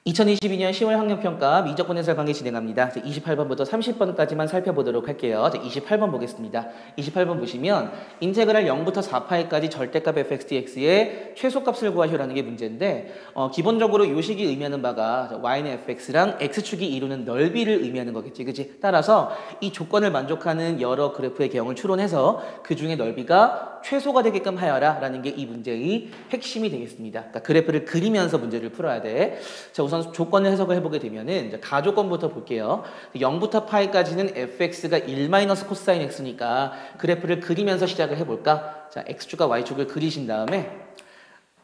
2022년 10월 학력평가 미적분 해설 강의 진행합니다. 28번부터 30번까지만 살펴보도록 할게요. 28번 보겠습니다. 28번 보시면 인테그랄 0부터 4파이까지 절대값 fx/dx의 최소값을 구하시라는 게 문제인데 기본적으로 이 식이 의미하는 바가 y는 fx랑 x축이 이루는 넓이를 의미하는 거겠지. 그치? 따라서 이 조건을 만족하는 여러 그래프의 개형을 추론해서 그 중에 넓이가 최소가 되게끔 하여라 라는 게 이 문제의 핵심이 되겠습니다. 그러니까 그래프를 그리면서 문제를 풀어야 돼. 자, 우선 조건을 해석을 해보게 되면은 이제 가조건부터 볼게요. 0부터 파이까지는 fx가 1 코사인 x니까 그래프를 그리면서 시작을 해볼까? 자, x축과 y축을 그리신 다음에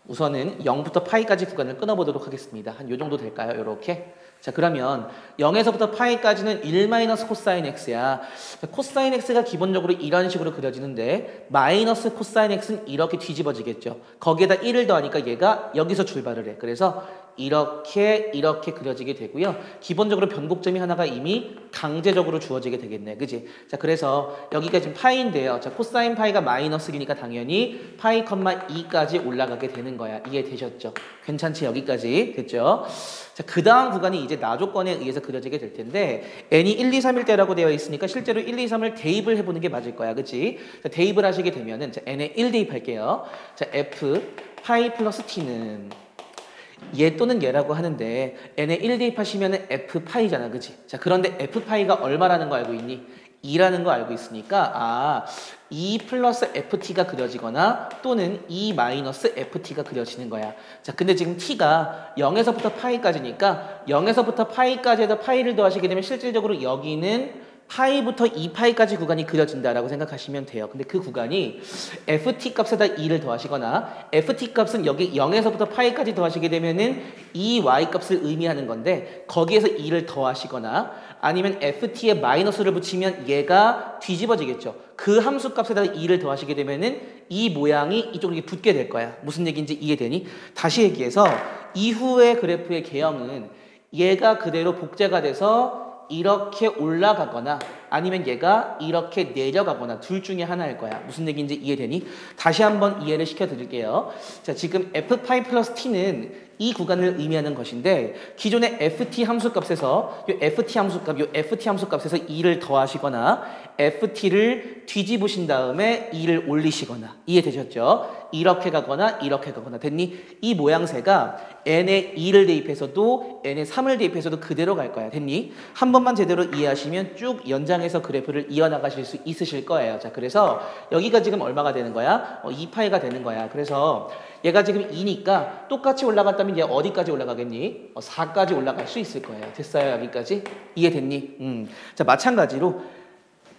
우선은 0부터 파이까지 구간을 끊어보도록 하겠습니다. 한 요 정도 될까요? 요렇게. 자, 그러면 0에서부터 파이까지는 1 코사인 x야. 자, 코사인 x가 기본적으로 이런 식으로 그려지는데 마이너스 코사인 x는 이렇게 뒤집어지겠죠. 거기에다 1을 더하니까 얘가 여기서 출발을 해. 그래서 이렇게 그려지게 되고요. 기본적으로 변곡점이 하나가 이미 강제적으로 주어지게 되겠네. 그지? 자, 그래서 여기가 지금 파이인데요. 자, 코사인 파이가 마이너스 1이니까 당연히 파이, 2까지 올라가게 되는 거야. 이해되셨죠? 괜찮지? 여기까지 됐죠? 자, 그 다음 구간이 이제 나조건에 의해서 그려지게 될 텐데 n이 1, 2, 3일 때라고 되어 있으니까 실제로 1, 2, 3을 대입을 해보는 게 맞을 거야. 그치? 자, 대입을 하시게 되면은 자, n에 1 대입할게요. 자, f 파이 플러스 t는 얘 또는 얘라고 하는데 n에 1 대입하시면은 f파이잖아. 그치? 자, 그런데 f파이가 얼마라는 거 알고 있니? 2라는 거 알고 있으니까 2 플러스 ft가 그려지거나 또는 2 마이너스 ft가 그려지는 거야. 자, 근데 지금 t가 0에서부터 파이까지니까 0에서부터 파이까지에다 파이를 더하시게 되면 실질적으로 여기는 파이부터 2파이까지 구간이 그려진다라고 생각하시면 돼요. 근데 그 구간이 ft 값에다 2를 더하시거나 ft 값은 여기 0에서부터 파이까지 더하시게 되면은 이 y 값을 의미하는 건데 거기에서 2를 더하시거나 아니면 ft에 마이너스를 붙이면 얘가 뒤집어지겠죠. 그 함수 값에다 2를 더하시게 되면은 이 모양이 이쪽으로 붙게 될 거야. 무슨 얘기인지 이해되니? 다시 얘기해서 이후의 그래프의 개형은 얘가 그대로 복제가 돼서 이렇게 올라가거나 아니면 얘가 이렇게 내려가거나 둘 중에 하나일 거야. 무슨 얘기인지 이해되니? 다시 한번 이해를 시켜드릴게요. 자, 지금 f파이 플러스 t는 이 구간을 의미하는 것인데 기존의 ft 함수값에서 요 ft 함수값에서 2를 더하시거나 ft를 뒤집으신 다음에 2를 올리시거나 이해되셨죠? 이렇게 가거나 됐니? 이 모양새가 n에 2를 대입해서도 n에 3을 대입해서도 그대로 갈 거야. 됐니? 한 번만 제대로 이해하시면 쭉 연장해서 그래프를 이어나가실 수 있으실 거예요. 자, 그래서 여기가 지금 얼마가 되는 거야? 2파이가 되는 거야. 그래서 얘가 지금 2니까 똑같이 올라갔다면 얘 어디까지 올라가겠니? 4까지 올라갈 수 있을 거예요. 됐어요? 여기까지? 이해됐니? 자, 마찬가지로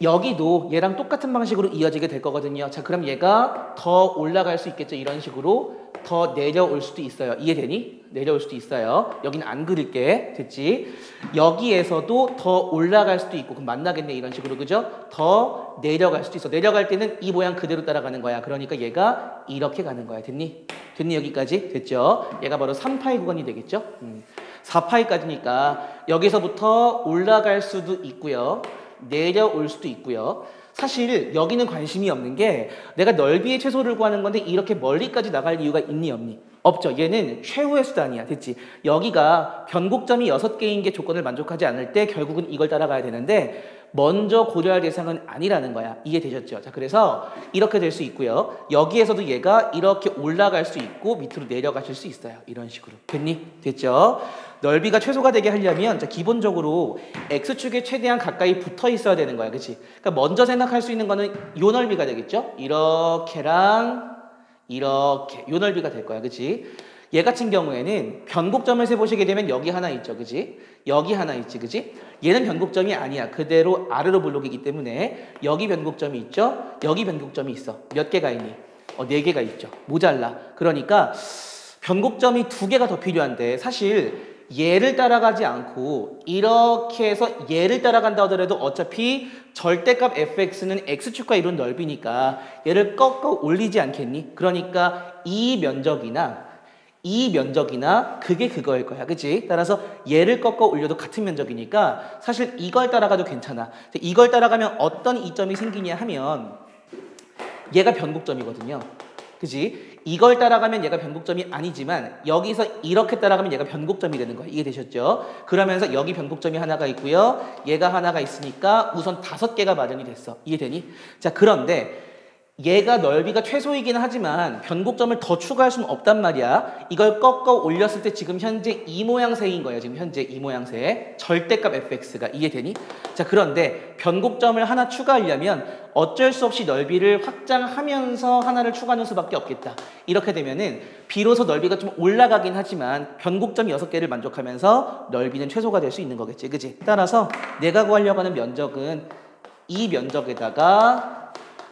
여기도 얘랑 똑같은 방식으로 이어지게 될 거거든요. 자, 그럼 얘가 더 올라갈 수 있겠죠. 이런 식으로 더 내려올 수도 있어요. 이해되니? 내려올 수도 있어요. 여기는 안 그릴게. 됐지? 여기에서도 더 올라갈 수도 있고 그럼 만나겠네. 이런 식으로. 그죠? 더 내려갈 수도 있어. 내려갈 때는 이 모양 그대로 따라가는 거야. 그러니까 얘가 이렇게 가는 거야. 됐니? 됐니? 여기까지? 됐죠? 얘가 바로 3파이 구간이 되겠죠? 4파이까지니까 여기서부터 올라갈 수도 있고요. 내려올 수도 있고요. 사실 여기는 관심이 없는 게 내가 넓이의 최소를 구하는 건데 이렇게 멀리까지 나갈 이유가 있니 없니? 없죠. 얘는 최후의 수단이야. 됐지? 여기가 변곡점이 6개인 게 조건을 만족하지 않을 때 결국은 이걸 따라가야 되는데 먼저 고려할 대상은 아니라는 거야. 이해되셨죠? 자, 그래서 이렇게 될 수 있고요. 여기에서도 얘가 이렇게 올라갈 수 있고 밑으로 내려가실 수 있어요. 이런 식으로. 됐니? 됐죠? 넓이가 최소가 되게 하려면 자, 기본적으로 x축에 최대한 가까이 붙어 있어야 되는 거야. 그치? 그러니까 먼저 생각할 수 있는 거는 요 넓이가 되겠죠? 이렇게랑 이렇게 요 넓이가 될 거야. 그치? 얘 같은 경우에는 변곡점을 세보시게 되면 여기 하나 있죠. 그치? 여기 하나 있지. 그치? 얘는 변곡점이 아니야. 그대로 아래로 블록이기 때문에 여기 변곡점이 있죠? 여기 변곡점이 있어. 몇 개가 있니? 4개가 있죠. 모자라. 그러니까 변곡점이 2개가 더 필요한데 사실 얘를 따라가지 않고 이렇게 해서 얘를 따라간다 하더라도 어차피 절대값 fx는 x축과 이룬 넓이니까 얘를 꺾어 올리지 않겠니? 그러니까 이 면적이나 그게 그거일 거야. 그치? 따라서 얘를 꺾어 올려도 같은 면적이니까 사실 이걸 따라가도 괜찮아. 이걸 따라가면 어떤 이점이 생기냐 하면 얘가 변곡점이거든요. 그지? 이걸 따라가면 얘가 변곡점이 아니지만 여기서 이렇게 따라가면 얘가 변곡점이 되는 거야. 이해되셨죠? 그러면서 여기 변곡점이 하나가 있고요. 얘가 하나가 있으니까 우선 5개가 마련이 됐어. 이해되니? 자, 그런데 얘가 넓이가 최소이긴 하지만 변곡점을 더 추가할 수는 없단 말이야. 이걸 꺾어 올렸을 때 지금 현재 이 모양새인 거예요. 지금 현재 이 모양새. 절대값 fx가. 이해되니? 자, 그런데 변곡점을 하나 추가하려면 어쩔 수 없이 넓이를 확장하면서 하나를 추가하는 수밖에 없겠다. 이렇게 되면은 비로소 넓이가 좀 올라가긴 하지만 변곡점 6개를 만족하면서 넓이는 최소가 될 수 있는 거겠지. 그지? 따라서 내가 구하려고 하는 면적은 이 면적에다가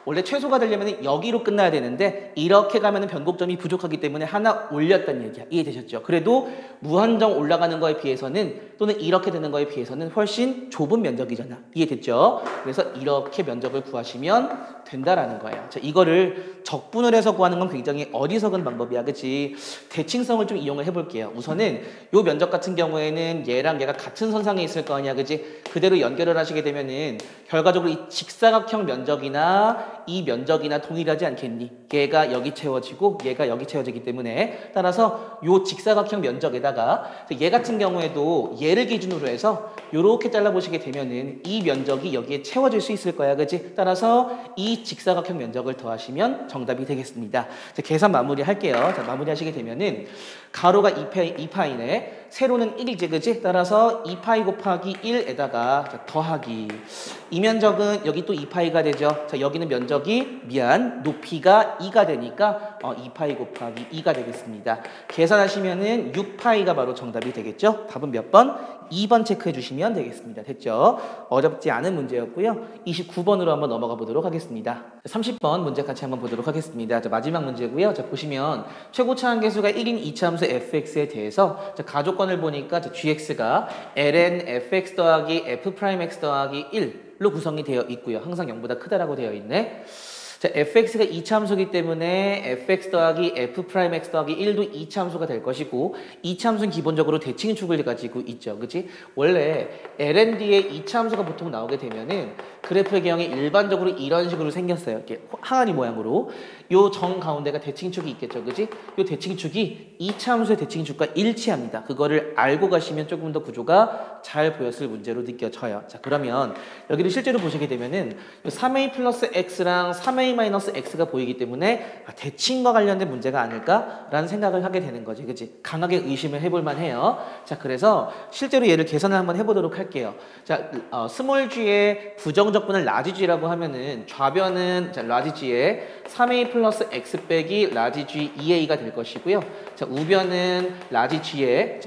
원래 최소가 되려면 여기로 끝나야 되는데 이렇게 가면 변곡점이 부족하기 때문에 하나 올렸다는 얘기야. 이해되셨죠? 그래도 무한정 올라가는 거에 비해서는 또는 이렇게 되는 거에 비해서는 훨씬 좁은 면적이잖아. 이해됐죠? 그래서 이렇게 면적을 구하시면 된다라는 거예요. 자, 이거를 적분을 해서 구하는 건 굉장히 어리석은 방법이야. 그치? 대칭성을 좀 이용을 해볼게요. 우선은 요 면적 같은 경우에는 얘랑 얘가 같은 선상에 있을 거 아니야. 그치? 그대로 연결을 하시게 되면은 결과적으로 이 직사각형 면적이나 이 면적이나 동일하지 않겠니? 얘가 여기 채워지고 얘가 여기 채워지기 때문에 따라서 요 직사각형 면적에다가 얘 같은 경우에도 얘를 기준으로 해서 요렇게 잘라보시게 되면은 이 면적이 여기에 채워질 수 있을 거야. 그치? 따라서 이 직사각형 면적을 더하시면 정답이 되겠습니다. 자, 계산 마무리 할게요. 자, 마무리 하시게 되면은 가로가 2파이네. 세로는 1이지, 그지? 따라서 2파이 곱하기 1에다가 자, 더하기. 이 면적은 여기 또 2파이가 되죠. 자, 여기는 면적이 높이가 2가 되니까 2파이 곱하기 2가 되겠습니다. 계산하시면은 6파이가 바로 정답이 되겠죠? 답은 몇 번? 2번 체크해 주시면 되겠습니다. 됐죠? 어렵지 않은 문제였고요. 29번으로 한번 넘어가 보도록 하겠습니다. 30번 문제 같이 한번 보도록 하겠습니다. 자, 마지막 문제고요. 자, 보시면 최고차 한계수가 1인 이차함수 fx에 대해서 자, 가족권을 보니까 자, gx가 ln fx 더하기 f'x 더하기 1로 구성이 되어 있고요. 항상 0보다 크다라고 되어 있네. 자, fx가 2차함수이기 때문에 fx 더하기 f'x 더하기 1도 2차함수가 될 것이고 2차함수는 기본적으로 대칭축을 가지고 있죠. 그치? 원래 lnD에 2차함수가 보통 나오게 되면은 그래프의 개형이 일반적으로 이런 식으로 생겼어요. 이렇게 항아리 모양으로. 요 정 가운데가 대칭축이 있겠죠. 그치? 요 대칭축이 2차함수의 대칭축과 일치합니다. 그거를 알고 가시면 조금 더 구조가 잘 보였을 문제로 느껴져요. 자, 그러면 여기를 실제로 보시게 되면은 3a 플러스 x랑 3a 마이너스 x가 보이기 때문에 대칭과 관련된 문제가 아닐까라는 생각을 하게 되는 거지. 그치? 강하게 의심을 해볼 만해요. 자, 그래서 실제로 얘를 계산을 한번 해보도록 할게요. 자, 스몰 g의 부정적분을 라지 g라고 하면은 좌변은 자, 라지 g에 3a 플러스 x 빼기 라지 g 2a가 될 것이고요. 자, 우변은 라지 g에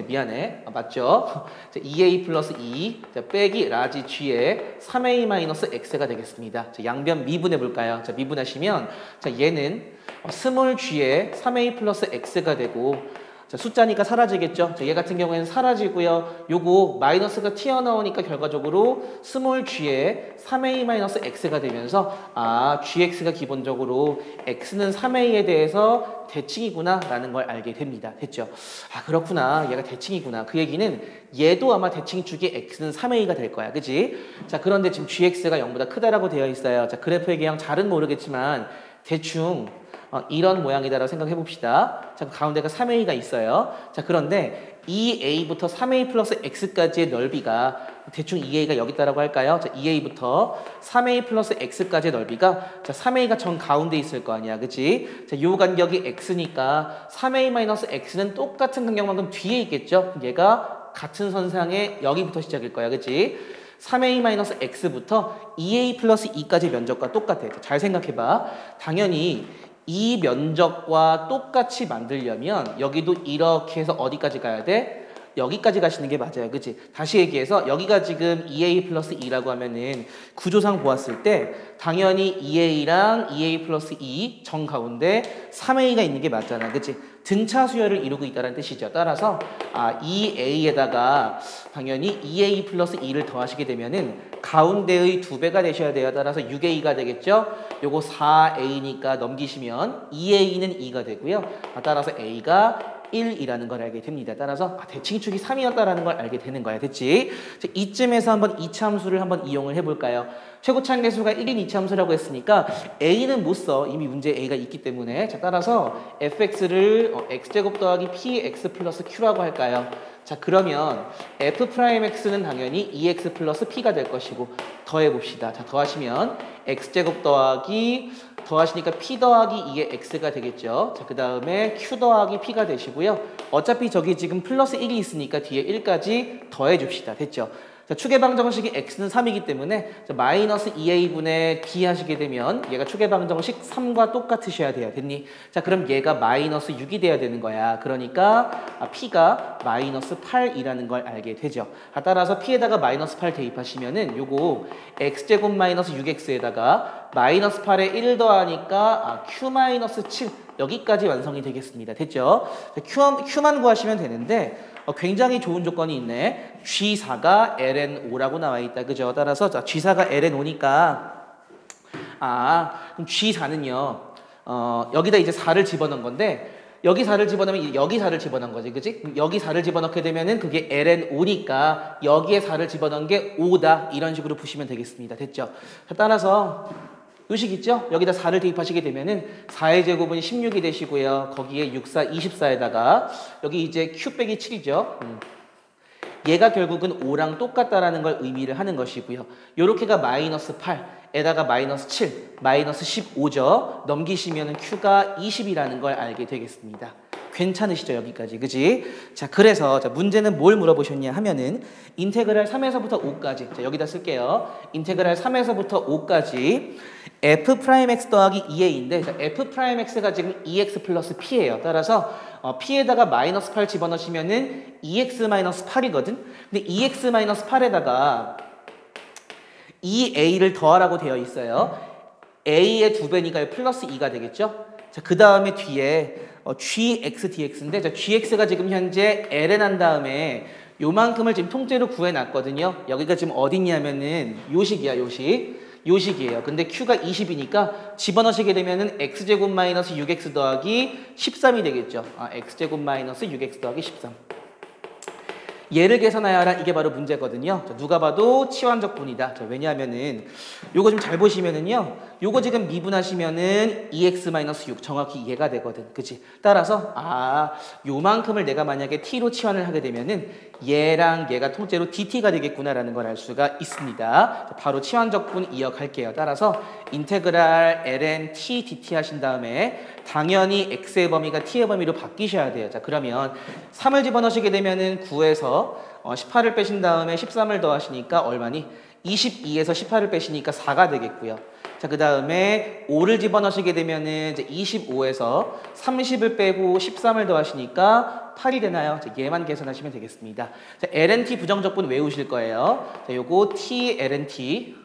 맞죠? 자, 2a 플러스 2 자, 빼기 라지 g에 3a 마이너스 x가 되겠습니다. 자, 양변 미분해 볼까요? 자, 미분하시면 자, 얘는 스몰 g에 3a 플러스 x가 되고 자, 숫자니까 사라지겠죠? 자, 얘 같은 경우에는 사라지고요. 요거 마이너스가 튀어나오니까 결과적으로 스몰 g에 3a 마이너스 x가 되면서 gx가 기본적으로 x는 3a에 대해서 대칭이구나 라는 걸 알게 됩니다. 됐죠? 그렇구나. 얘가 대칭이구나. 그 얘기는 얘도 아마 대칭축이 x는 3a가 될 거야. 그치? 자, 그런데 지금 gx가 0보다 크다라고 되어 있어요. 자, 그래프의 개형 잘은 모르겠지만 대충 이런 모양이다라고 생각해 봅시다. 자, 가운데가 3a가 있어요. 자, 그런데 2a부터 3a 플러스 x까지의 넓이가 대충 2a가 여기 있다라고 할까요? 자, 2a부터 3a 플러스 x까지의 넓이가 자, 3a가 정 가운데 있을 거 아니야. 그치? 자, 요 간격이 x니까 3a 마이너스 x는 똑같은 간격만큼 뒤에 있겠죠? 얘가 같은 선상에 여기부터 시작일 거야. 그치? 3a-x부터 2a 플러스 2까지 면적과 똑같아. 잘 생각해봐. 당연히 이 면적과 똑같이 만들려면 여기도 이렇게 해서 어디까지 가야 돼? 여기까지 가시는 게 맞아요. 그치? 다시 얘기해서 여기가 지금 2a 플러스 2라고 하면은 구조상 보았을 때 당연히 2a랑 2a 플러스 2 정 가운데 3a가 있는 게 맞잖아. 그치? 등차 수열을 이루고 있다는 뜻이죠. 따라서 2a에다가 당연히 2a 플러스 2를 더하시게 되면은 가운데의 2배가 되셔야 돼요. 따라서 6a가 되겠죠. 요거 4a니까 넘기시면 2a는 2가 되고요. 따라서 a가 1이라는 걸 알게 됩니다. 따라서 대칭축이 3이었다라는 걸 알게 되는 거야. 됐지? 자, 이쯤에서 한번 이차함수를 한번 이용을 해볼까요? 최고차항계수가 1인 이차함수라고 했으니까 A는 못 써. 이미 문제에 A가 있기 때문에. 자, 따라서 fx를 x제곱 더하기 px 플러스 q라고 할까요? 자, 그러면 f'x는 당연히 2x 플러스 p가 될 것이고 더해봅시다. 자, 더하시면 x제곱 더하시니까 p 더하기 2의 x가 되겠죠. 자, 그 다음에 q 더하기 p가 되시고요. 어차피 저기 지금 플러스 1이 있으니까 뒤에 1까지 더해줍시다. 됐죠? 자, 추계방정식이 x는 3이기 때문에 마이너스 2a분의 b 하시게 되면 얘가 추계방정식 3과 똑같으셔야 돼요. 됐니? 자, 그럼 얘가 마이너스 6이 돼야 되는 거야. 그러니까 p가 마이너스 8이라는 걸 알게 되죠. 따라서 p에다가 마이너스 8 대입하시면은 요거 x제곱 마이너스 6x에다가 마이너스 8에 1 더하니까 q 마이너스 7 여기까지 완성이 되겠습니다. 됐죠? q만 구하시면 되는데 굉장히 좋은 조건이 있네. G4가 ln5라고 나와 있다. 그죠? 따라서 자, G4가 ln5니까 그럼 G4는요. 여기다 이제 4를 집어넣은 건데 여기 4를 집어넣으면 여기 4를 집어넣은 거지. 그지? 그럼 여기 4를 집어넣게 되면은 그게 ln5니까 여기에 4를 집어넣은 게 5다. 이런 식으로 보시면 되겠습니다. 됐죠? 자, 따라서 요식 있죠? 여기다 4를 대입하시게 되면은 4의 제곱은 16이 되시고요. 거기에 6, 4, 24에다가 여기 이제 q 빼기 7이죠. 얘가 결국은 5랑 똑같다라는 걸 의미를 하는 것이고요. 요렇게가 마이너스 8에다가 마이너스 7, 마이너스 15죠. 넘기시면은 q가 20이라는 걸 알게 되겠습니다. 괜찮으시죠? 여기까지. 그지? 자, 그래서 문제는 뭘 물어보셨냐 하면은 인테그랄 3에서부터 5까지. 자, 여기다 쓸게요. 인테그랄 3에서부터 5까지 f'x 더하기 2a인데 자, f'x가 지금 2x 플러스 p예요. 따라서 p에다가 마이너스 8 집어넣으시면은 2x 마이너스 8이거든. 근데 2x 마이너스 8에다가 2a를 더하라고 되어 있어요. a의 2배니까 플러스 2가 되겠죠. 자, 그 다음에 뒤에 gx dx인데 자, gx가 지금 현재 ln 한 다음에 요만큼을 지금 통째로 구해놨거든요. 여기가 지금 어딨냐면은 요식이야, 요식이에요. 근데 q가 20이니까 집어넣으시게 되면은 x제곱 마이너스 6x 더하기 13이 되겠죠. x제곱 마이너스 6x 더하기 13. 얘를 계산하여야 하라. 이게 바로 문제거든요. 자, 누가 봐도 치환적분이다. 자, 왜냐하면은 요거 좀 잘 보시면은요. 요거 지금 미분하시면은 2x-6 정확히 얘가 되거든. 그치? 따라서 요만큼을 내가 만약에 t로 치환을 하게 되면은 얘랑 얘가 통째로 dt가 되겠구나라는 걸 알 수가 있습니다. 자, 바로 치환적분 이어갈게요. 따라서 인테그랄 ln t dt 하신 다음에 당연히 x의 범위가 t의 범위로 바뀌셔야 돼요. 자, 그러면 3을 집어넣으시게 되면은 9에서 18을 빼신 다음에 13을 더하시니까 얼마니? 22에서 18을 빼시니까 4가 되겠고요. 자, 그 다음에 5를 집어넣으시게 되면은 이제 25에서 30을 빼고 13을 더하시니까 8이 되나요? 자, 얘만 계산하시면 되겠습니다. 자, ln t 부정적분 외우실 거예요. 자, 요거 t ln t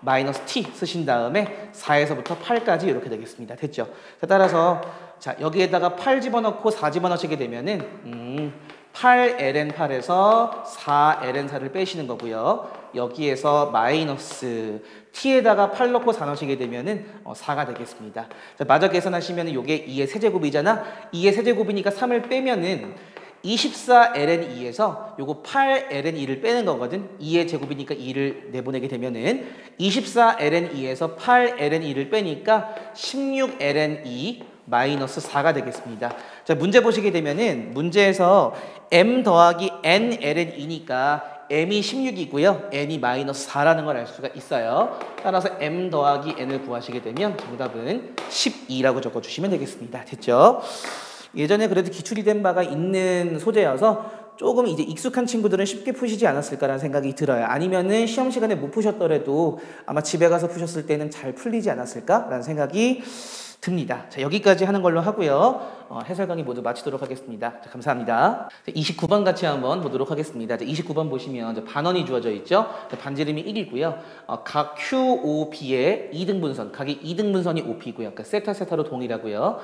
마이너스 t 쓰신 다음에 4에서부터 8까지 이렇게 되겠습니다. 됐죠? 자, 따라서 자, 여기에다가 8 집어넣고 4 집어넣으시게 되면은 8ln8에서 4ln4를 빼시는 거고요. 여기에서 마이너스 t에다가 8 넣고 4 넣으시게 되면은 4가 되겠습니다. 자, 마저 계산하시면 이게 2의 세제곱이잖아. 2의 세제곱이니까 3을 빼면은 24ln2에서 요거 8ln2를 빼는 거거든. 2의 제곱이니까 2를 내보내게 되면은 24ln2에서 8ln2를 빼니까 16ln2 마이너스 4가 되겠습니다. 자, 문제 보시게 되면은 문제에서 m 더하기 n ln2니까 m이 16이고요. n이 마이너스 4라는 걸 알 수가 있어요. 따라서 m 더하기 n을 구하시게 되면 정답은 12라고 적어주시면 되겠습니다. 됐죠? 예전에 그래도 기출이 된 바가 있는 소재여서 조금 이제 익숙한 친구들은 쉽게 푸시지 않았을까라는 생각이 들어요. 아니면은 시험 시간에 못 푸셨더라도 아마 집에 가서 푸셨을 때는 잘 풀리지 않았을까라는 생각이 듭니다. 자, 여기까지 하는 걸로 하고요. 해설 강의 모두 마치도록 하겠습니다. 자, 감사합니다. 자, 29번 같이 한번 보도록 하겠습니다. 자, 29번 보시면 반원이 주어져 있죠. 자, 반지름이 1이고요. 각 QOB의 2등분선, 각이 2등분선이 OP고요. 그러니까 세타로 동일하고요.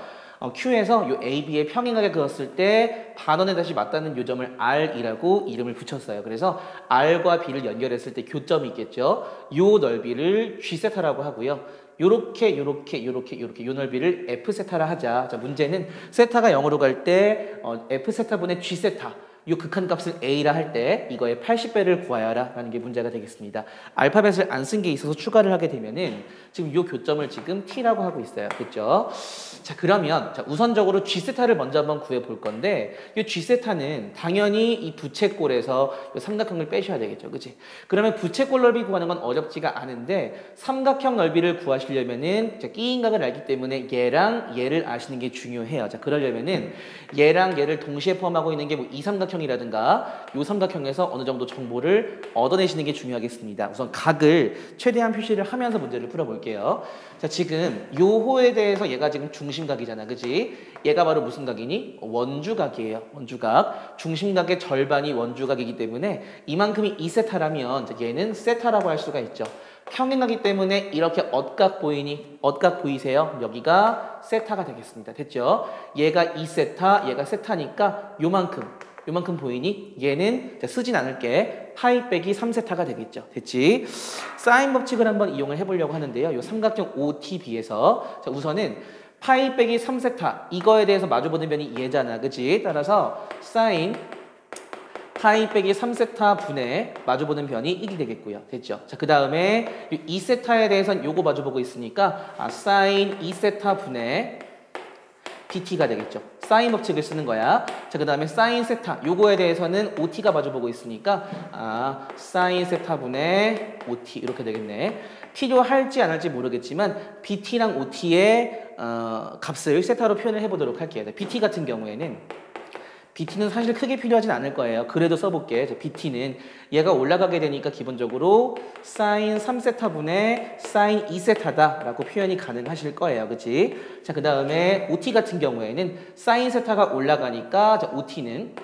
Q에서 요 AB의 평행하게 그었을 때 반원에 다시 맞닿는 요점을 R이라고 이름을 붙였어요. 그래서 R과 B를 연결했을 때 교점이 있겠죠. 요 넓이를 G세타라고 하고요. 요렇게 요 넓이를 F 세타라 하자. 자, 문제는 세타가 0으로 갈 때 F 세타분의 G 세타 요 극한값을 A라 할 때 이거의 80배를 구하여라 라는 게 문제가 되겠습니다. 알파벳을 안 쓴 게 있어서 추가를 하게 되면은 지금 요 교점을 지금 T라고 하고 있어요. 됐죠? 자, 그러면 우선적으로 G세타를 먼저 한번 구해 볼 건데 이 G세타는 당연히 이 부채꼴에서 이 삼각형을 빼셔야 되겠죠. 그치? 그러면 부채꼴 넓이 구하는 건 어렵지가 않은데 삼각형 넓이를 구하시려면은 끼인각을 알기 때문에 얘랑 얘를 아시는 게 중요해요. 자, 그러려면은 얘랑 얘를 동시에 포함하고 있는 게 뭐 이 삼각형이라든가 이 삼각형에서 어느 정도 정보를 얻어내시는 게 중요하겠습니다. 우선 각을 최대한 표시를 하면서 문제를 풀어볼게요. 자, 지금 요 호에 대해서 얘가 지금 중심각이잖아. 그지? 얘가 바로 무슨 각이니? 원주각이에요. 원주각. 중심각의 절반이 원주각이기 때문에 이만큼이 2세타라면 얘는 세타라고 할 수가 있죠. 평행하기 때문에 이렇게 엇각 보이니? 엇각 보이세요? 여기가 세타가 되겠습니다. 됐죠? 얘가 2세타, 얘가 세타니까 요만큼 보이니? 얘는 쓰진 않을게. 파이 빼기 3세타가 되겠죠. 됐지? 사인 법칙을 한번 이용을 해보려고 하는데요. 요 삼각형 OTB에서 자, 우선은 파이 빼기 3세타 이거에 대해서 마주보는 변이 얘잖아. 그치? 따라서 사인 파이 빼기 3세타 분의 마주보는 변이 1이 되겠고요. 됐죠? 자, 그 다음에 2세타에 대해서는 요거 마주보고 있으니까 사인 2세타 분의 BT가 되겠죠. 사인 법칙을 쓰는 거야. 자, 그 다음에 사인 세타 요거에 대해서는 OT가 마주보고 있으니까 사인 세타 분의 OT 이렇게 되겠네. 필요할지 안 할지 모르겠지만 BT랑 OT의 값을 세타로 표현을 해보도록 할게요. BT 같은 경우에는 BT는 사실 크게 필요하진 않을 거예요. 그래도 써볼게. BT는 얘가 올라가게 되니까 기본적으로 사인 3세타분의 사인 2세타다 라고 표현이 가능하실 거예요. 그치? 자, 그 다음에 OT 같은 경우에는 사인 세타가 올라가니까 자, OT는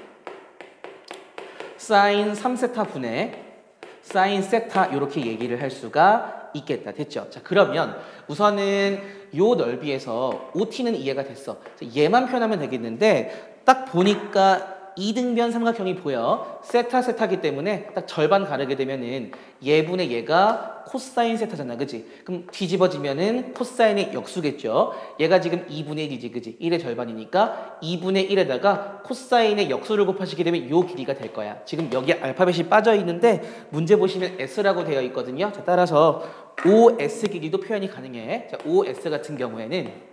사인 3세타분의 사인 세타 이렇게 얘기를 할 수가 있겠다. 됐죠? 자, 그러면 우선은 요 넓이에서 OT는 이해가 됐어. 얘만 표현하면 되겠는데 딱 보니까 이등변 삼각형이 보여. 세타기 때문에 딱 절반 가르게 되면은 얘분의 얘가 코사인 세타잖아. 그지? 그럼 뒤집어지면은 코사인의 역수겠죠. 얘가 지금 2분의 1이지. 그지? 1의 절반이니까 2분의 1에다가 코사인의 역수를 곱하시게 되면 요 길이가 될 거야. 지금 여기 알파벳이 빠져 있는데 문제 보시면 S라고 되어 있거든요. 자, 따라서 OS 길이도 표현이 가능해. 자, OS 같은 경우에는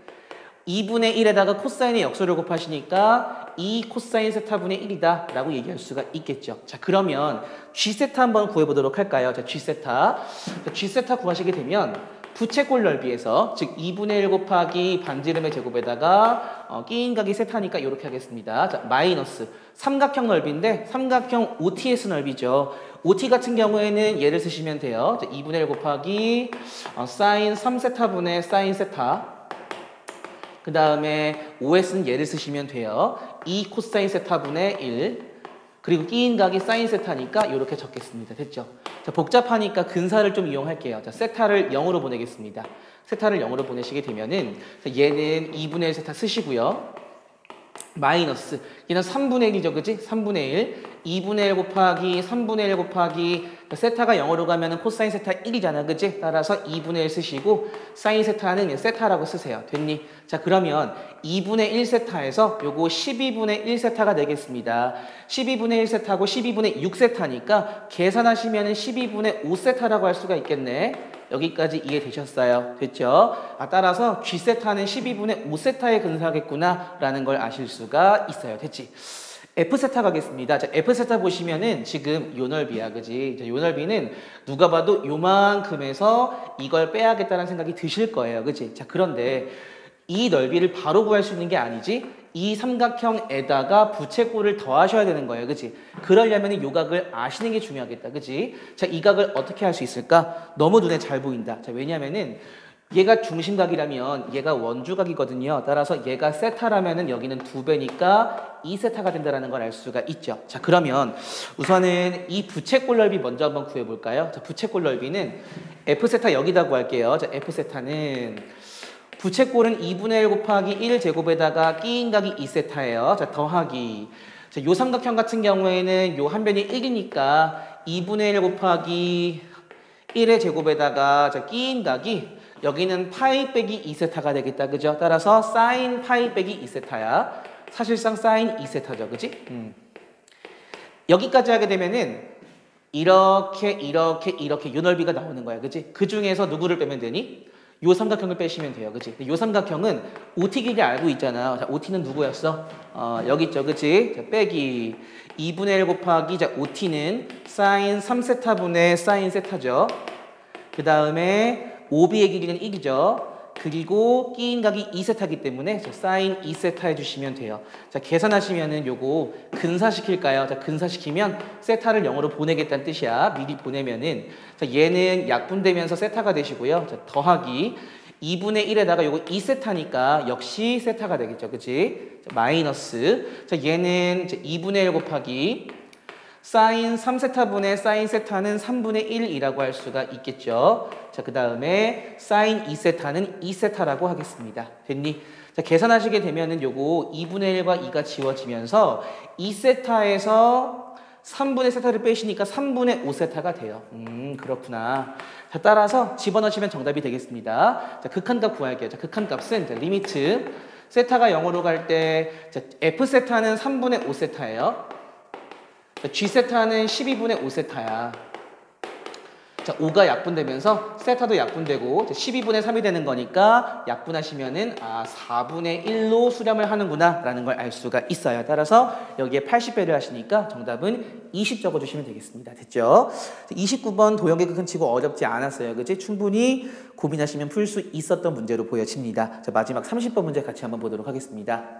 2분의 1에다가 코사인의 역수를 곱하시니까 2 코사인 세타분의 1이다 라고 얘기할 수가 있겠죠. 자, 그러면 G세타 한번 구해보도록 할까요? 자, G세타 구하시게 되면 부채꼴 넓이에서 즉 2분의 1 곱하기 반지름의 제곱에다가 끼인각이 세타니까 이렇게 하겠습니다. 자, 마이너스 삼각형 넓이인데 삼각형 OTS 넓이죠. OT 같은 경우에는 얘를 쓰시면 돼요. 자, 2분의 1 곱하기 사인 3세타분의 사인 세타 그 다음에 OS는 얘를 쓰시면 돼요. 2 코사인 세타분의 1 그리고 끼인각이 사인 세타니까 이렇게 적겠습니다. 됐죠? 자, 복잡하니까 근사를 좀 이용할게요. 자, 세타를 0으로 보내겠습니다. 세타를 0으로 보내시게 되면은 얘는 2분의 1 세타 쓰시고요. 마이너스 얘는 3분의 1이죠. 그치? 3분의 1 2분의 1 곱하기 3분의 1 곱하기 세타가 0으로 가면은 코사인 세타 1이잖아. 그치? 따라서 2분의 1 쓰시고 사인 세타는 세타라고 쓰세요. 됐니? 자, 그러면 2분의 1 세타에서 요거 12분의 1 세타가 되겠습니다. 12분의 1 세타고 12분의 6 세타니까 계산하시면은 12분의 5 세타라고 할 수가 있겠네. 여기까지 이해되셨어요? 됐죠? 따라서 G세타는 12분의 5세타에 근사하겠구나 라는 걸 아실 수가 있어요. 됐지? F세타 가겠습니다. 자, F세타 보시면은 지금 요 넓이야. 그지? 자, 요 넓이는 누가 봐도 요만큼에서 이걸 빼야겠다는 생각이 드실 거예요. 그지? 자, 그런데 이 넓이를 바로 구할 수 있는 게 아니지 이 삼각형에다가 부채꼴을 더하셔야 되는 거예요. 그치? 그러려면 요 각을 아시는 게 중요하겠다. 그치? 자, 이 각을 어떻게 할 수 있을까? 너무 눈에 잘 보인다. 자, 왜냐면은 얘가 중심각이라면 얘가 원주각이거든요. 따라서 얘가 세타라면은 여기는 2배니까 2세타가 된다는 걸 알 수가 있죠. 자, 그러면 우선은 이 부채꼴 넓이 먼저 한번 구해볼까요? 자, 부채꼴 넓이는 F세타 여기다 구할게요. 자, F세타는 부채꼴은 2분의 1 곱하기 1 제곱에다가 끼인각이 2세타예요. 자, 더하기. 자, 요 삼각형 같은 경우에는 요 한 변이 1이니까 2분의 1 곱하기 1의 제곱에다가 자, 끼인각이 여기는 파이 빼기 2세타가 되겠다. 그죠? 따라서 사인 파이 빼기 2세타야. 사실상 사인 2세타죠. 그지? 여기까지 하게 되면은 이렇게 요 넓이가 나오는 거야. 그지? 그 중에서 누구를 빼면 되니? 요 삼각형을 빼시면 돼요. 그지? 요 삼각형은 OT 길이 알고 있잖아. 자, OT는 누구였어? 여기 있죠. 그지? 자, 빼기 2분의 1 곱하기 자, OT는 사인 3세타분의 사인 세타죠. 그 다음에 OB의 길이는 1이죠. 그리고 끼인 각이 2세타이기 때문에 자, 사인 2세타 해주시면 돼요. 자, 계산하시면은 요거 근사시킬까요? 자, 근사시키면 세타를 0으로 보내겠다는 뜻이야. 미리 보내면은 자, 얘는 약분되면서 세타가 되시고요. 자, 더하기 2분의 1에다가 요거 2세타니까 역시 세타가 되겠죠. 그치? 자, 마이너스 자, 얘는 2분의 1 곱하기 사인 3세타분의 사인 세타는 3분의 1이라고 할 수가 있겠죠. 자, 그 다음에 사인 2세타는 2세타라고 하겠습니다. 됐니? 자, 계산하시게 되면은 요거 2분의 1과 2가 지워지면서 2세타에서 3분의 세타를 빼시니까 3분의 5세타가 돼요. 그렇구나. 자, 따라서 집어넣으시면 정답이 되겠습니다. 자, 극한값 구할게요. 자, 극한값은 자, 리미트 세타가 0으로 갈 때 F세타는 3분의 5세타예요. G세타는 12분의 5세타야. 자, 5가 약분되면서 세타도 약분되고 12분의 3이 되는 거니까 약분하시면은 4분의 1로 수렴을 하는구나 라는 걸 알 수가 있어요. 따라서 여기에 80배를 하시니까 정답은 20 적어주시면 되겠습니다. 됐죠? 29번 도형계 극한 치고 어렵지 않았어요. 그치? 충분히 고민하시면 풀 수 있었던 문제로 보여집니다. 자, 마지막 30번 문제 같이 한번 보도록 하겠습니다.